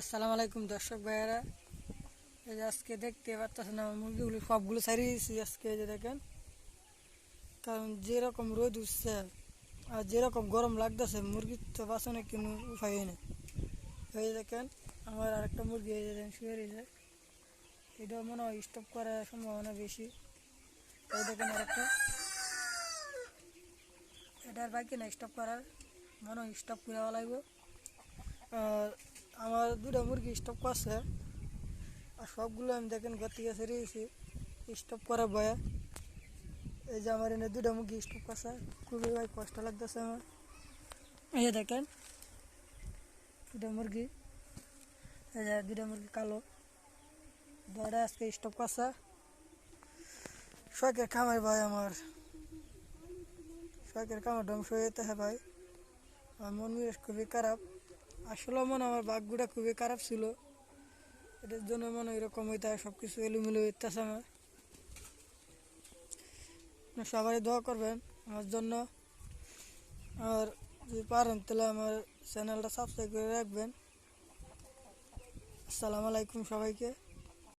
আসসালামু আলাইকুম দর্শক ভাইয়েরা। এই যে আজকে দেখতে পাচ্ছেন আমার মুরগিগুলো সবগুলো ছাড়িয়ে দিয়েছি আজকে। এই যে দেখেন, কারণ যেরকম রোদ উঠছে আর যেরকম গরম লাগতেছে মুরগির তো বাঁচানোর কোনো উপায় নেই। এই যে দেখেন আমার আরেকটা মুরগি এই যে দেখেন শুয়ে রয়েছে, এটা মনে হয় স্টপ করার সম্ভাবনা বেশি। এই দেখেন আরেকটা, এটার বাকি না স্টপ করার, মনে হয় স্টপ করে লাগবে। আর আমার দুটো মুরগি স্টপ করছে, আর সবগুলো আমি দেখেন ঘর থেকে ছেড়ে দিয়েছি স্টপ করার ভয়ে। এই যে আমার এনে দুটো মুরগি স্টপ করছে, খুবই ভাই কষ্ট লাগতেছে আমার। এই যে দেখেন দুটো মুরগি, এই যে দুটো মুরগি কালো, দুটা আজকে স্টপ করছে। শখের খামার ভাই, আমার শখের খামার ধ্বংস হয়ে যেতে হয় ভাই। আমার মন মেজাজ খুবই খারাপ। আসলে মনে আমার বাঘগুটা খুবই খারাপ ছিল, এটার জন্য মনে এরকম হইতে হয়, সব কিছু এলোমেলো হইতেছে আমার। সবাই দোয়া করবেন আমার জন্য, আর যদি পারেন তাহলে আমার চ্যানেলটা সাবস্ক্রাইব করে রাখবেন। আসসালামু আলাইকুম সবাইকে।